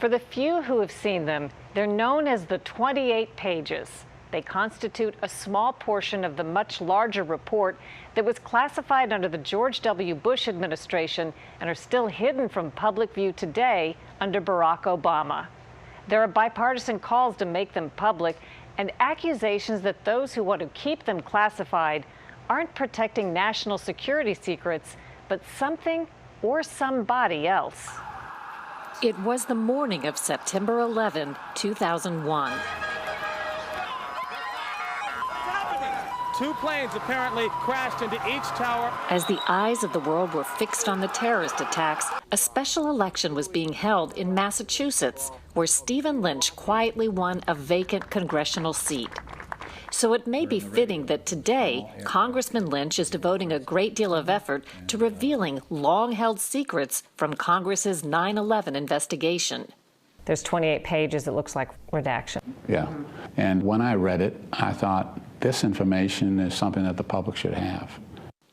For the few who have seen them, they're known as the 28 pages. They constitute a small portion of the much larger report that was classified under the George W. Bush administration and are still hidden from public view today under Barack Obama. There are bipartisan calls to make them public and accusations that those who want to keep them classified aren't protecting national security secrets, but something or somebody else. It was the morning of September 11, 2001. Two planes apparently crashed into each tower. As the eyes of the world were fixed on the terrorist attacks, a special election was being held in Massachusetts, where Stephen Lynch quietly won a vacant congressional seat. So it may be fitting that today, Congressman Lynch is devoting a great deal of effort to revealing long-held secrets from Congress's 9/11 investigation. There's 28 pages that looks like redaction. Yeah, and when I read it, I thought, this information is something that the public should have.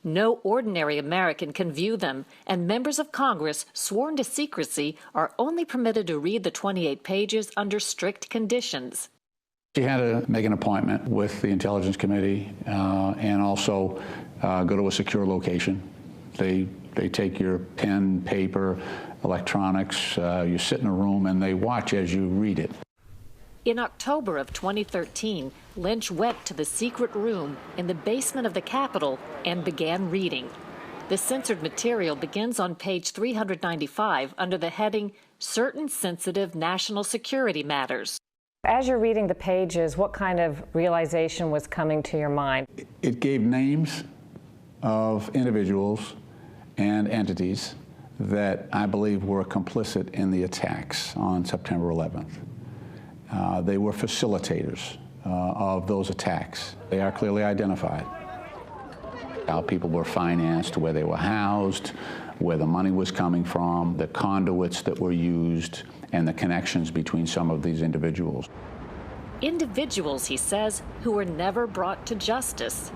No ordinary American can view them, and members of Congress sworn to secrecy are only permitted to read the 28 pages under strict conditions. She had to make an appointment with the Intelligence Committee and also go to a secure location. They take your pen, paper, electronics, you sit in a room and they watch as you read it. In October of 2013, Lynch went to the secret room in the basement of the Capitol and began reading. The censored material begins on page 395 under the heading, Certain Sensitive National Security Matters. As you're reading the pages, what kind of realization was coming to your mind? It gave names of individuals and entities that I believe were complicit in the attacks on September 11th. They were facilitators of those attacks. They are clearly identified. How people were financed, where they were housed, where the money was coming from, the conduits that were used, and the connections between some of these individuals. Individuals, he says, who were never brought to justice.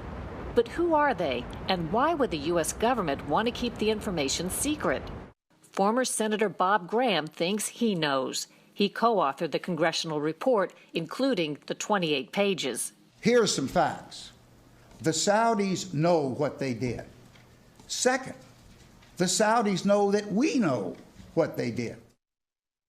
But who are they, and why would the U.S. government want to keep the information secret? Former Senator Bob Graham thinks he knows. He co-authored the congressional report, including the 28 pages. Here are some facts. The Saudis know what they did. Second, the Saudis know that we know what they did.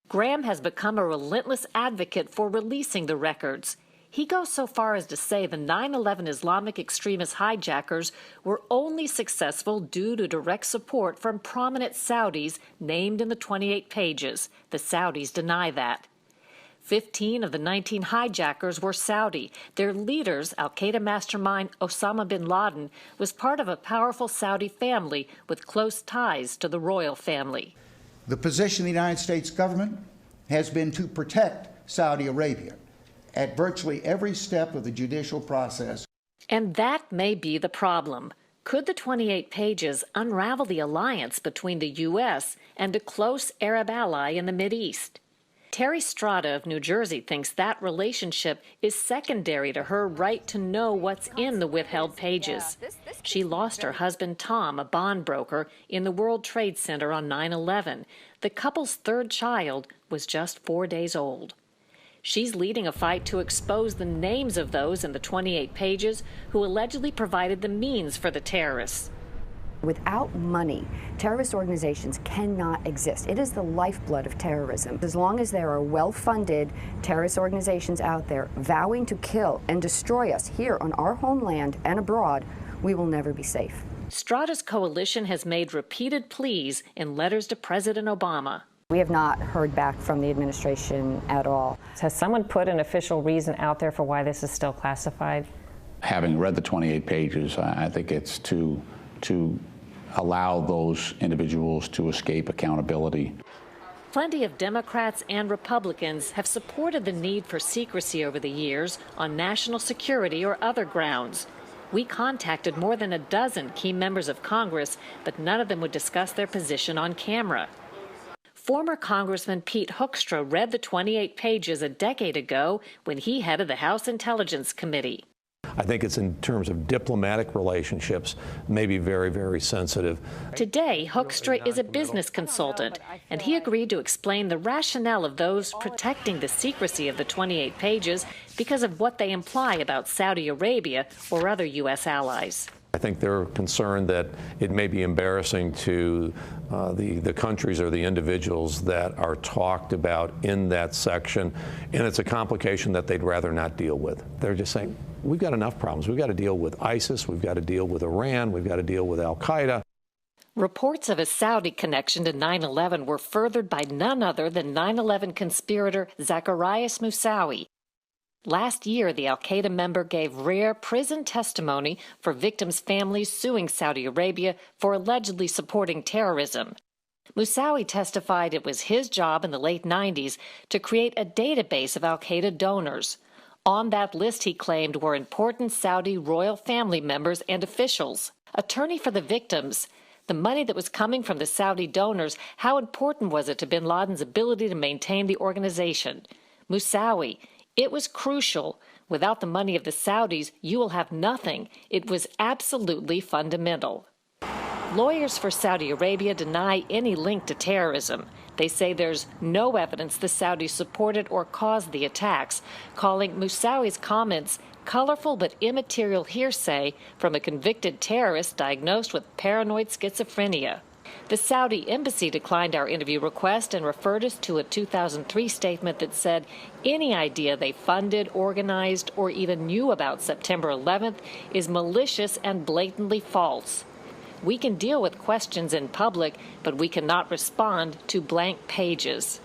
Graham has become a relentless advocate for releasing the records. He goes so far as to say the 9/11 Islamic extremist hijackers were only successful due to direct support from prominent Saudis named in the 28 pages. The Saudis deny that. 15 of the 19 hijackers were Saudi. Their leaders, al-Qaeda mastermind Osama bin Laden, was part of a powerful Saudi family with close ties to the royal family. The position of the United States government has been to protect Saudi Arabia at virtually every step of the judicial process. And that may be the problem. Could the 28 pages unravel the alliance between the U.S. and a close Arab ally in the Mideast? Terry Strada of New Jersey thinks that relationship is secondary to her right to know what's in the withheld pages. She lost her husband Tom, a bond broker, in the World Trade Center on 9/11. The couple's third child was just 4 days old. She's leading a fight to expose the names of those in the 28 pages who allegedly provided the means for the terrorists. Without money, terrorist organizations cannot exist. It is the lifeblood of terrorism. As long as there are well-funded terrorist organizations out there vowing to kill and destroy us here on our homeland and abroad, we will never be safe. Strada's coalition has made repeated pleas in letters to President Obama. We have not heard back from the administration at all. Has someone put an official reason out there for why this is still classified? Having read the 28 pages, I think it's to allow those individuals to escape accountability. Plenty of Democrats and Republicans have supported the need for secrecy over the years on national security or other grounds. We contacted more than a dozen key members of Congress, but none of them would discuss their position on camera. Former Congressman Pete Hoekstra read the 28 pages a decade ago when he headed the House Intelligence Committee. I think it's in terms of diplomatic relationships, maybe very, very sensitive. Today, Hoekstra is a business consultant, and he agreed to explain the rationale of those protecting the secrecy of the 28 pages because of what they imply about Saudi Arabia or other U.S. allies. I think they're concerned that it may be embarrassing to the countries or the individuals that are talked about in that section, and it's a complication that they'd rather not deal with. They're just saying, we've got enough problems. We've got to deal with ISIS, we've got to deal with Iran, we've got to deal with al-Qaeda. Reports of a Saudi connection to 9/11 were furthered by none other than 9/11 conspirator Zacarias Moussaoui. Last year, the al-Qaeda member gave rare prison testimony for victims' families suing Saudi Arabia for allegedly supporting terrorism. Moussaoui testified it was his job in the late 90s to create a database of al-Qaeda donors. On that list, he claimed, were important Saudi royal family members and officials. Attorney for the victims, the money that was coming from the Saudi donors, how important was it to bin Laden's ability to maintain the organization? Moussaoui, it was crucial. Without the money of the Saudis, you will have nothing. It was absolutely fundamental. Lawyers for Saudi Arabia deny any link to terrorism. They say there's no evidence the Saudis supported or caused the attacks, calling Moussaoui's comments colorful but immaterial hearsay from a convicted terrorist diagnosed with paranoid schizophrenia. The Saudi embassy declined our interview request and referred us to a 2003 statement that said any idea they funded, organized, or even knew about September 11th is malicious and blatantly false. We can deal with questions in public, but we cannot respond to blank pages.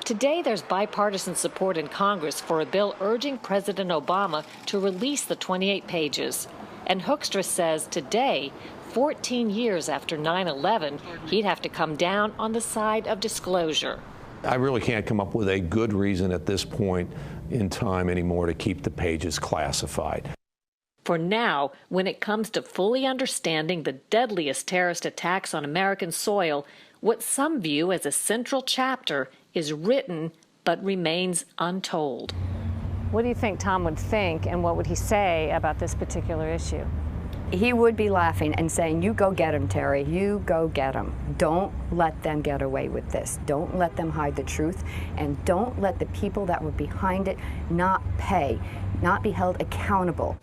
Today, there's bipartisan support in Congress for a bill urging President Obama to release the 28 pages. And Hoekstra says today, 14 years after 9/11, he'd have to come down on the side of disclosure. I really can't come up with a good reason at this point in time anymore to keep the pages classified. For now, when it comes to fully understanding the deadliest terrorist attacks on American soil, what some view as a central chapter is written but remains untold. What do you think Tom would think, and what would he say about this particular issue? He would be laughing and saying, you go get him, Terry. You go get him. Don't let them get away with this. Don't let them hide the truth. And don't let the people that were behind it not pay, not be held accountable.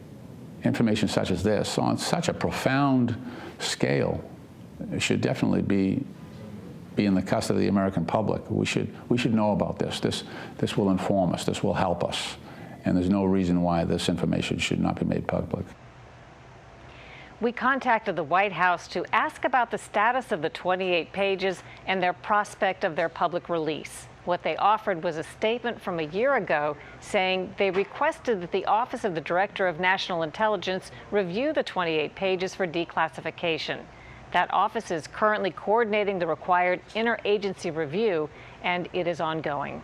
Information such as this, on such a profound scale, should definitely be in the custody of the American public. We should know about this. This will inform us. This will help us. And there's no reason why this information should not be made public. We contacted the White House to ask about the status of the 28 pages and their prospect of their public release. What they offered was a statement from a year ago saying they requested that the Office of the Director of National Intelligence review the 28 pages for declassification. That office is currently coordinating the required interagency review, and it is ongoing.